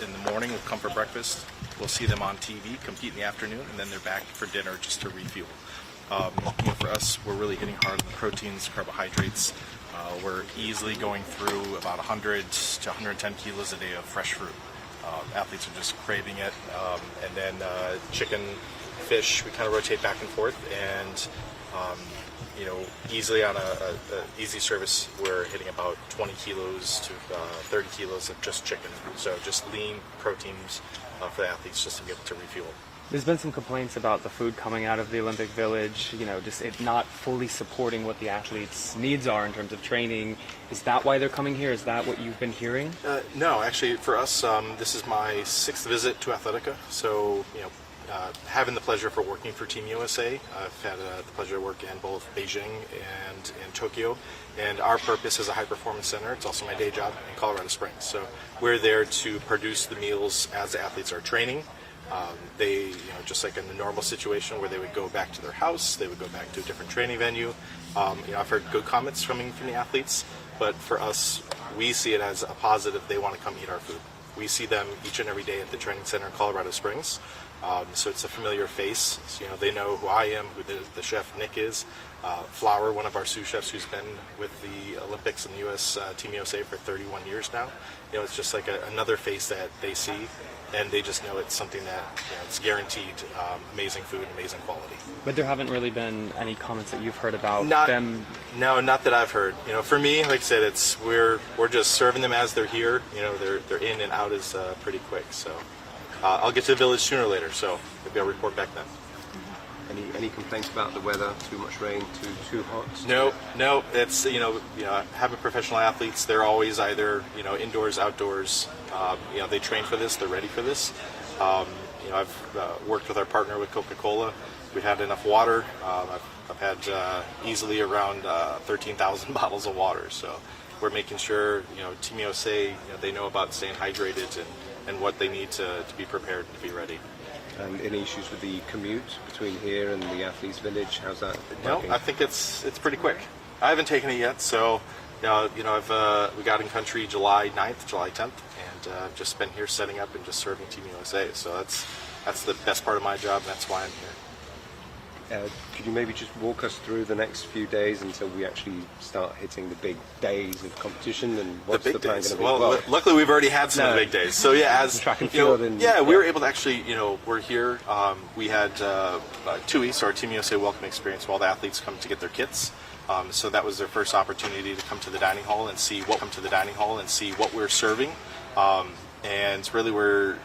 in the morning will come for breakfast. We'll see them on TV, compete in the afternoon, and then they're back for dinner just to refuel. For us, we're really hitting hard on the proteins, carbohydrates. We're easily going through about 100 to 110 kilos a day of fresh fruit. Athletes are just craving it. And then chicken, fish, we kind of rotate back and forth. And easily on a easy service, we're hitting about 20 kilos to 30 kilos of just chicken. So just lean proteins for the athletes just to be able to refuel. There's been some complaints about the food coming out of the Olympic Village, just it not fully supporting what the athletes' needs are in terms of training. Is that why they're coming here? Is that what you've been hearing? No, actually, for us, this is my 6th visit to Athletica. So, having the pleasure for working for Team USA, I've had the pleasure to work in both Beijing and in Tokyo. And our purpose is a high-performance center. It's also my day job in Colorado Springs. So we're there to produce the meals as the athletes are training. They, just like in a normal situation where they would go back to their house, they would go back to a different training venue. I've heard good comments from the athletes, but for us, we see it as a positive. They want to come eat our food. We see them each and every day at the training center in Colorado Springs. So it's a familiar face. So, they know who I am, who the chef Nick is. Flower, one of our sous chefs who's been with the Olympics and the U.S. Team USA for 31 years now. It's just like another face that they see, and they just know it's something that it's guaranteed amazing food, amazing quality. But there haven't really been any comments that you've heard about them? No, not that I've heard. For me, like I said, we're just serving them as they're here. They're in and out is pretty quick. So I'll get to the village sooner or later, so maybe I'll report back then. Any complaints about the weather? Too much rain? Too hot? No. It's having professional athletes. They're always either indoors, outdoors. They train for this. They're ready for this. I've worked with our partner with Coca-Cola. We've had enough water. I've had easily around 13,000 bottles of water. So we're making sure Team USA they know about staying hydrated and what they need to be prepared to be ready. And any issues with the commute between here and the athletes' village? How's that working? No, I think it's pretty quick. I haven't taken it yet, so we got in country July 9th, July 10th, and I've just been here setting up and just serving Team USA. So that's the best part of my job, and that's why I'm here. Could you maybe just walk us through the next few days until we actually start hitting the big days of competition, and what's the plan going to be? Well, luckily we've already had some of the big days. So as track and field, we were able to actually, we're here. We had TUI, so our Team USA welcome experience, where all the athletes come to get their kits. So that was their first opportunity to come to the dining hall and see what we're serving. And really, we're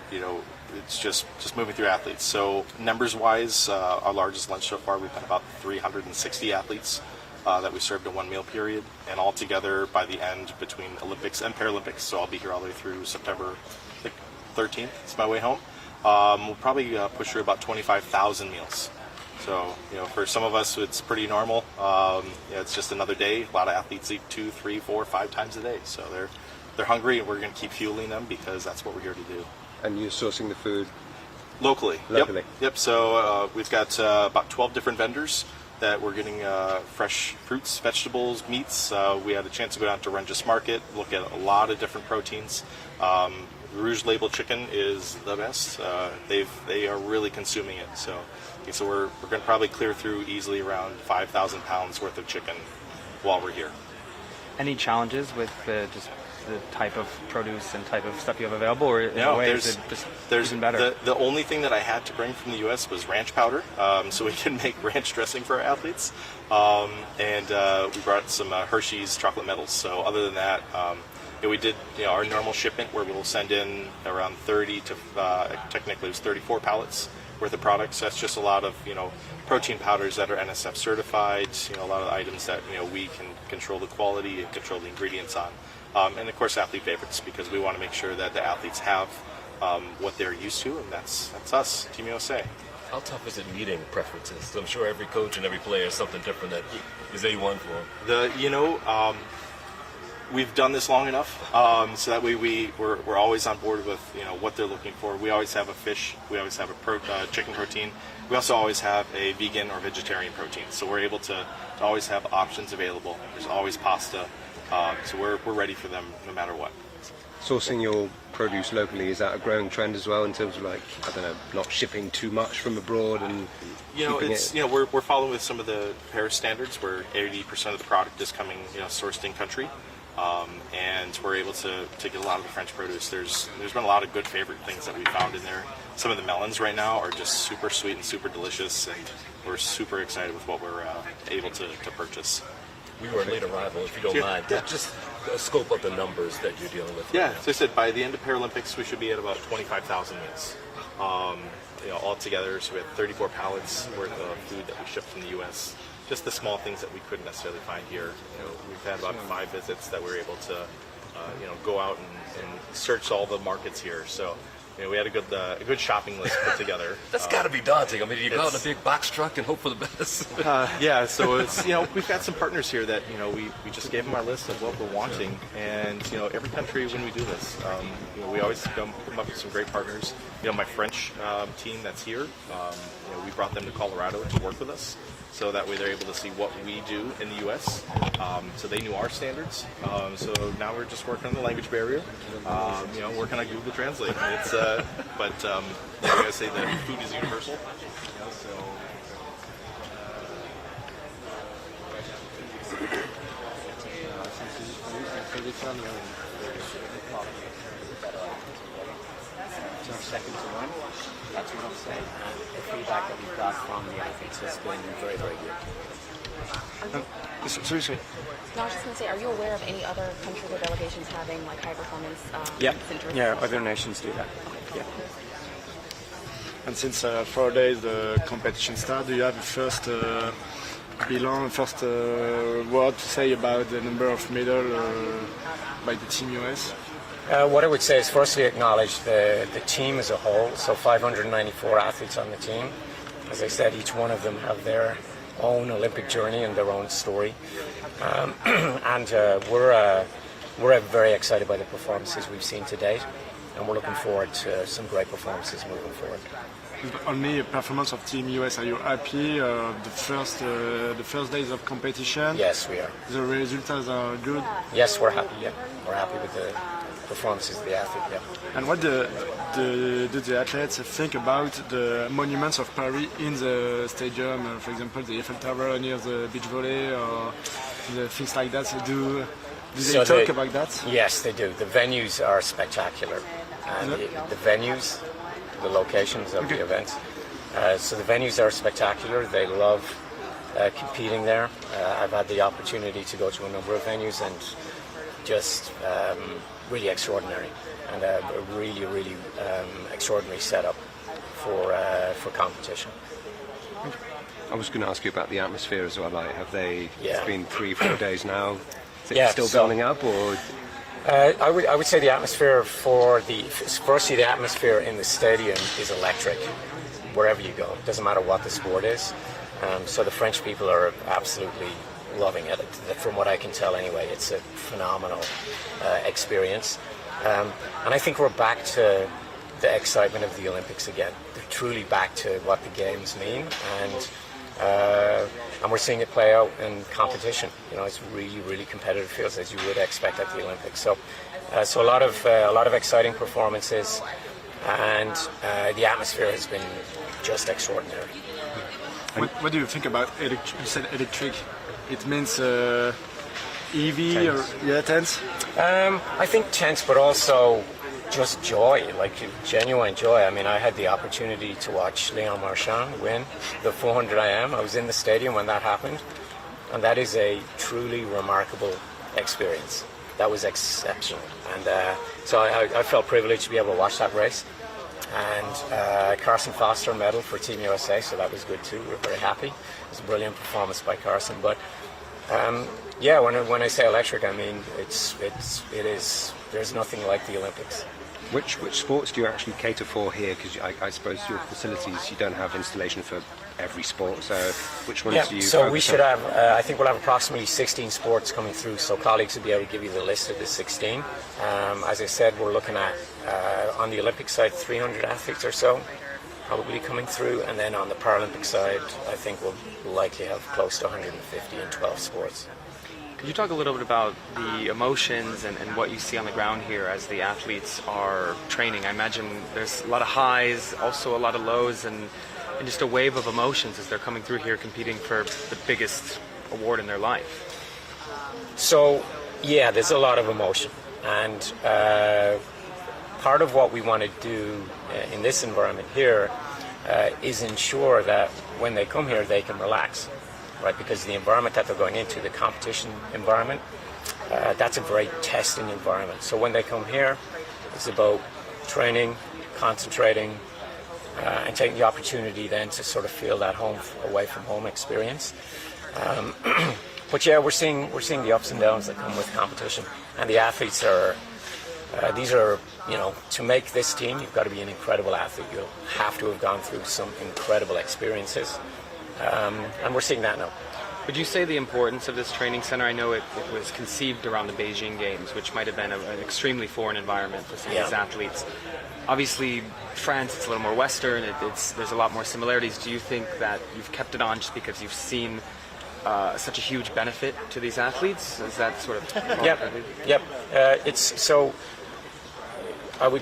it's just moving through athletes. So numbers-wise, our largest lunch so far, we've had about 360 athletes that we served in one meal period, and all together by the end between Olympics and Paralympics. So I'll be here all the way through September 13th. It's my way home. We'll probably push through about 25,000 meals. So for some of us, it's pretty normal. It's just another day. A lot of athletes eat 2, 3, 4, 5 times a day. So they're hungry, and we're going to keep fueling them because that's what we're here to do. And you're sourcing the food locally. Yep. So we've got about 12 different vendors that we're getting fresh fruits, vegetables, meats. We had a chance to go down to Renges Market, look at a lot of different proteins. Rouge Label chicken is the best. They are really consuming it. So we're going to probably clear through easily around 5,000 pounds worth of chicken while we're here. Any challenges with just the type of produce and type of stuff you have available, or in a way is it just even better? The only thing that I had to bring from the U.S. was ranch powder, so we can make ranch dressing for our athletes, and we brought some Hershey's chocolate metals. So other than that, we did our normal shipment where we'll send in around 30 to technically it was 34 pallets worth of products. That's just a lot of protein powders that are NSF certified. A lot of the items that we can control the quality and control the ingredients on. And of course athlete favorites, because we want to make sure that the athletes have what they're used to, and that's us, Team USA. How tough is it meeting preferences? I'm sure every coach and every player has something different that is A1 for them. We've done this long enough, so that way we're always on board with what they're looking for. We always have a fish, we always have a chicken protein. We also always have a vegan or vegetarian protein, so we're able to always have options available. There's always pasta. So we're ready for them no matter what. sourcing your produce locally, is that a growing trend as well in terms of, like, I don't know, not shipping too much from abroad and we're following with some of the Paris standards where 80% of the product is coming sourced in country, and we're able to get a lot of the French produce. There's been a lot of good favorite things that we found in there. Some of the melons right now are just super sweet and super delicious, and we're super excited with what we're able to purchase. We were a late arrival, if you don't mind. Yeah. Just scope up the numbers that you're dealing with. Yeah, right now. so I said by the end of Paralympics, we should be at about 25,000 meals. All together, so we had 34 pallets worth of food that we shipped from the U.S. Just the small things that we couldn't necessarily find here. We've had about 5 visits that we were able to, go out and search all the markets here. So. We had a good shopping list put together. That's got to be daunting. I mean, you go out in a big box truck and hope for the best. Yeah, so it's we've got some partners here that we just gave them our list of what we're wanting, and every country when we do this, we always come up with some great partners. My French team that's here, we brought them to Colorado to work with us, so that way they're able to see what we do in the U.S. So they knew our standards. So now we're just working on the language barrier. Working on Google Translate. It's but I gotta say that food is universal. Second to one. That's what I'm saying. The feedback that we've got from the athletes has been very, very good. Sorry. No, I was just going to say, are you aware of any other countries or delegations having like high performance centers? Yeah, other nations do that. Yeah. And since 4 days the competition starts, do you have a first word to say about the number of medals by the Team US? What I would say is firstly acknowledge the team as a whole, so 594 athletes on the team. As I said, each one of them have their own Olympic journey and their own story. And we're very excited by the performances we've seen to date, and we're looking forward to some great performances moving forward. Only a performance of Team US. Are you happy the first days of competition? Yes, we are. The results are good? Yes, we're happy, yeah. We're happy with the performances of the athlete, yeah. And what do the athletes think about the monuments of Paris in the stadium? For example, the Eiffel Tower near the beach volley or the things like that. Do they talk about that? Yes, they do. The venues are spectacular. And the venues, the locations of the events. So the venues are spectacular. They love competing there. I've had the opportunity to go to a number of venues and just really extraordinary, and a really extraordinary setup for competition. I was going to ask you about the atmosphere as well. Like, have they? Yeah. It's been 3-4 days now. Is it still building up, or? I would say the atmosphere firstly the atmosphere in the stadium is electric wherever you go. It doesn't matter what the sport is. So the French people are absolutely loving it. From what I can tell anyway, it's a phenomenal experience. And I think we're back to the excitement of the Olympics again. They're truly back to what the games mean, and we're seeing it play out in competition. It's really competitive fields, as you would expect at the Olympics. So a lot of exciting performances, and the atmosphere has been just extraordinary. What do you think about you said electric? It means EV or tense? I think tense, but also just joy, like genuine joy. I mean, I had the opportunity to watch Leon Marchand win the 400 IM. I was in the stadium when that happened, and that is a truly remarkable experience. That was exceptional, and so I felt privileged to be able to watch that race. And Carson Foster medal for Team USA, so that was good too. We were very happy. It was a brilliant performance by Carson. But yeah, when I say electric, I mean it is. There's nothing like the Olympics. Which sports do you actually cater for here? Because I suppose your facilities, you don't have installation for every sport. So which ones do you? So we should have. I think we'll have approximately 16 sports coming through. So colleagues will be able to give you the list of the 16. As I said, we're looking at on the Olympic side 300 athletes or so probably coming through, and then on the Paralympic side, I think we'll likely have close to 150 in 12 sports. Could you talk a little bit about the emotions and what you see on the ground here as the athletes are training? I imagine there's a lot of highs, also a lot of lows, and just a wave of emotions as they're coming through here competing for the biggest award in their life. So, yeah, there's a lot of emotion. And part of what we want to do in this environment here is ensure that when they come here, they can relax, right? Because the environment that they're going into, the competition environment, that's a very testing environment. So when they come here, it's about training, concentrating, and taking the opportunity then to sort of feel that home away from home experience. But yeah, we're seeing the ups and downs that come with competition, and the athletes are. These are, to make this team, you've got to be an incredible athlete. You'll have to have gone through some incredible experiences, and we're seeing that now. Would you say the importance of this training center? I know it was conceived around the Beijing Games, which might have been an extremely foreign environment for some of these athletes. Obviously, France, it's a little more Western. There's a lot more similarities. Do you think that you've kept it on just because you've seen such a huge benefit to these athletes? Is that sort of... Yep. It's so...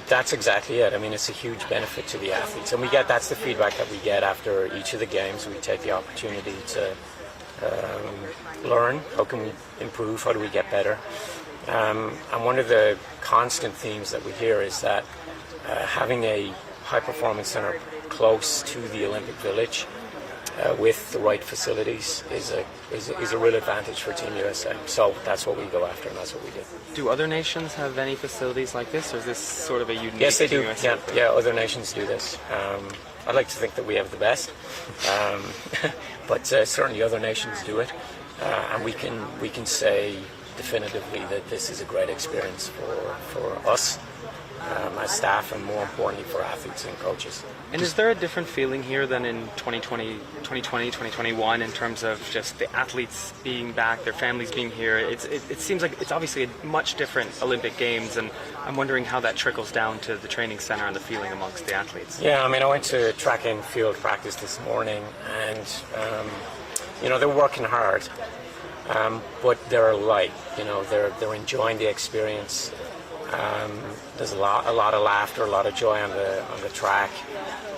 that's exactly it. I mean, it's a huge benefit to the athletes. And that's the feedback that we get after each of the games. We take the opportunity to learn. How can we improve? How do we get better? And one of the constant themes that we hear is that having a high-performance center close to the Olympic Village with the right facilities is a real advantage for Team USA. So that's what we go after, and that's what we do. Do other nations have any facilities like this, or is this sort of a unique? Yes, they do. USA? Yeah, other nations do this. I'd like to think that we have the best, but certainly other nations do it, and we can say definitively that this is a great experience for us as staff, and more importantly for athletes and coaches. And is there a different feeling here than in 2020, 2021 in terms of just the athletes being back, their families being here? It seems like it's obviously a much different Olympic Games, and I'm wondering how that trickles down to the training center and the feeling amongst the athletes. Yeah, I mean, I went to track and field practice this morning, and they're working hard, but they're light. They're enjoying the experience. There's a lot of laughter, a lot of joy on the track,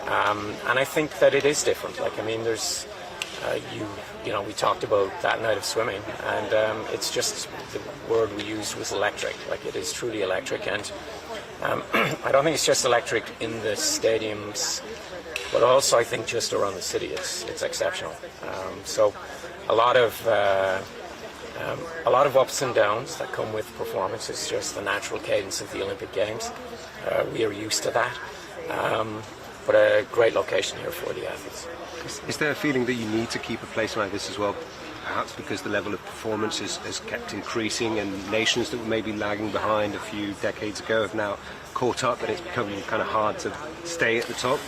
and I think that it is different. Like, I mean, there's we talked about that night of swimming, and it's just the word we used was electric. Like, it is truly electric, and I don't think it's just electric in the stadiums, but also I think just around the city, it's exceptional. So a lot of ups and downs that come with performance. It's just the natural cadence of the Olympic Games. We are used to that. But a great location here for the athletes. Is there a feeling that you need to keep a place like this as well? Perhaps because the level of performance has kept increasing, and nations that were maybe lagging behind a few decades ago have now caught up, but it's becoming kind of hard to stay at the top?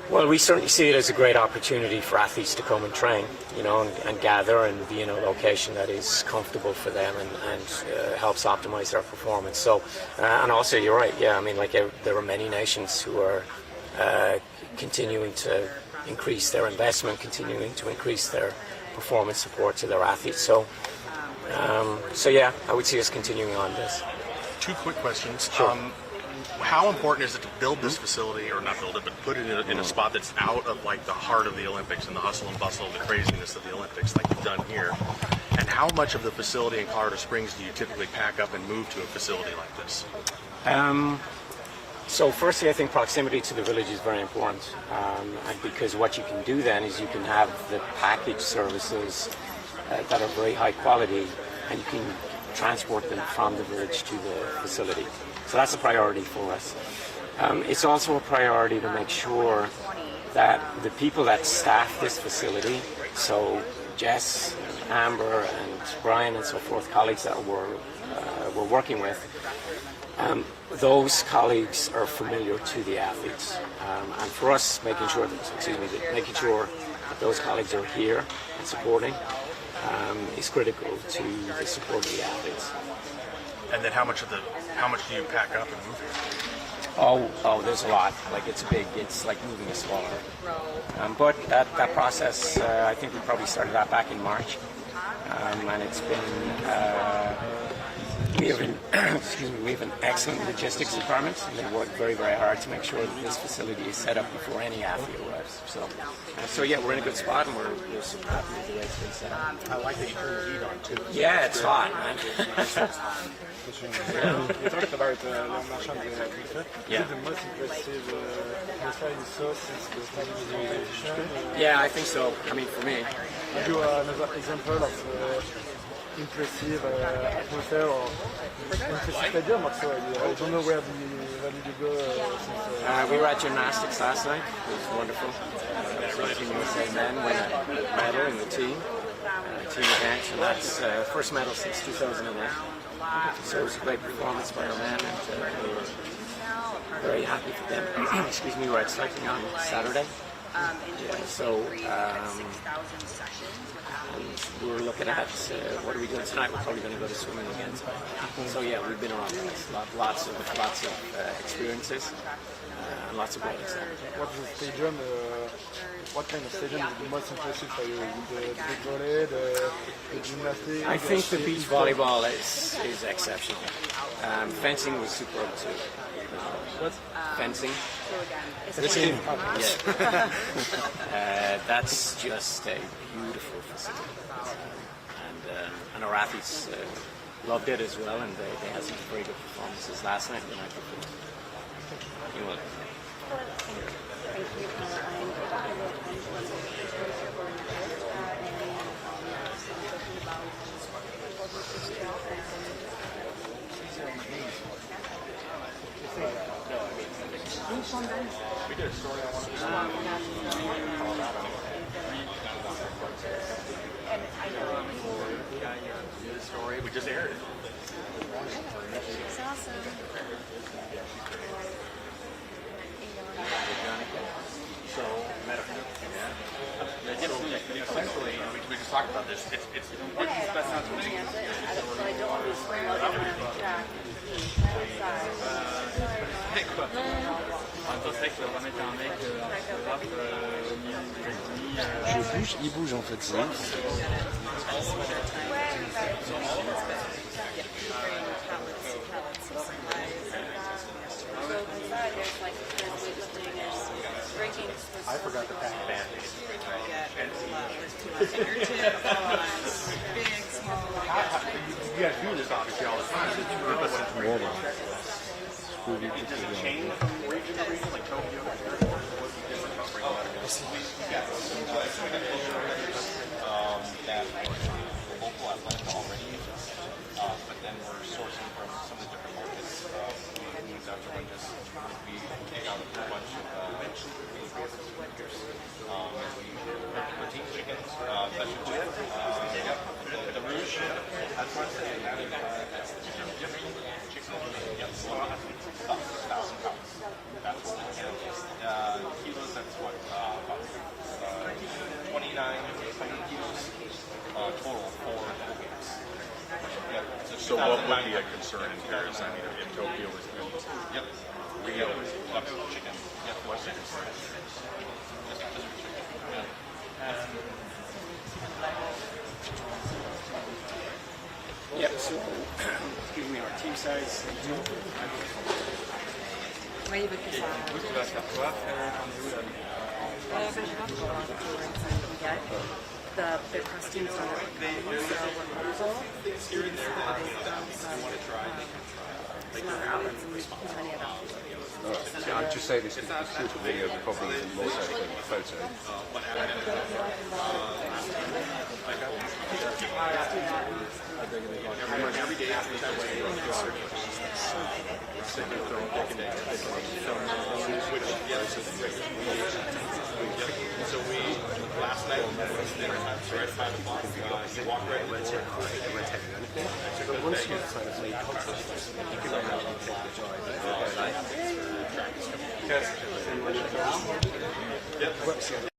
Well, we certainly see it as a great opportunity for athletes to come and train, and gather and be in a location that is comfortable for them and helps optimize their performance. So, and also, you're right. Yeah, I mean, like, there are many nations who are continuing to increase their investment, continuing to increase their performance support to their athletes. So yeah, I would see us continuing on this. Two quick questions. Sure. How important is it to build this facility, or not build it, but put it in a spot that's out of, like, the heart of the Olympics and the hustle and bustle, the craziness of the Olympics, like you've done here? And how much of the facility in Colorado Springs do you typically pack up and move to a facility like this? So firstly, I think proximity to the village is very important, and because what you can do then is you can have the package services that are very high quality, and you can transport them from the village to the facility. So that's a priority for us. It's also a priority to make sure that the people that staff this facility, so Jess, Amber, and Brian, and so forth, colleagues that we're working with, those colleagues are familiar to the athletes, and for us, making sure that those colleagues are here and supporting is critical to the support of the athletes. And then how much do you pack up and move here? Oh, there's a lot. Like, it's big. It's like moving a stroller. But that process, I think we probably started that back in March. and it's been. We have an we have an excellent logistics department, and they work very, very hard to make sure that this facility is set up before any athlete arrives. So yeah, we're in a good spot, and we're super happy with the way it's been set up. I like that you turn the heat on too. Yeah, it's hot, man. You talked about Léon Marchand and the Athlete. Yeah. Is it the most impressive transfer you saw since the stadium? Yeah, I think so. I mean, for me. Have you another example of impressive atmosphere or impressive stadium also? I don't know where did you go since... We were at gymnastics last night. It was wonderful. Team USA men won a medal in the team event, and that's first medal since 2008. So it was a great performance by our men, and we were very happy for them. Excuse me, we were at cycling on Saturday. So we were looking at what are we doing tonight. We're probably going to go to swimming again. So yeah, we've been around lots of experiences and lots of great examples. What is the stadium? What kind of stadium is the most impressive for you? The beach volley, the gymnastics? I think the beach volleyball is exceptional. Fencing was superb too. What? Fencing. Fencing. Yes. That's just a beautiful facility. And our athletes loved it as well, and they had some very good performances last night and the night before. You will. We did a story on one of Colorado. The story, we just aired it. It's awesome. So, essentially, we just talked about this. That's not to me. But I don't want to be swearing out on the track. Il bouge en fait, ça. I forgot to pack Band-Aids. You guys do this obviously all the time. Does it change from region to region, like Tokyo? What's different about bringing that local athletic already uses, but then we're sourcing from some of the different markets. We use out to just we take out a whole bunch of protein chickens, vegetable, the rouge. That's what I say. Different chicken, about 1,000 pounds. That's what we can. Kilos, that's what, about 29 kilos total for the games. So what would be a concern in Paris? I mean, if Tokyo is built, Yep. Rio is Chicken. Yep. What's the concern? Just chicken. Yep, so, excuse me, our team size. Oui, parce que ça... Tu vas faire quoi? The costumes are so I'd just say this shorter video probably isn't more so than a photo. So we, last night, dinner time, so right 5 o'clock, you walk right in the door. But once you've kind of made contact, you can go out and take the drive. Yep.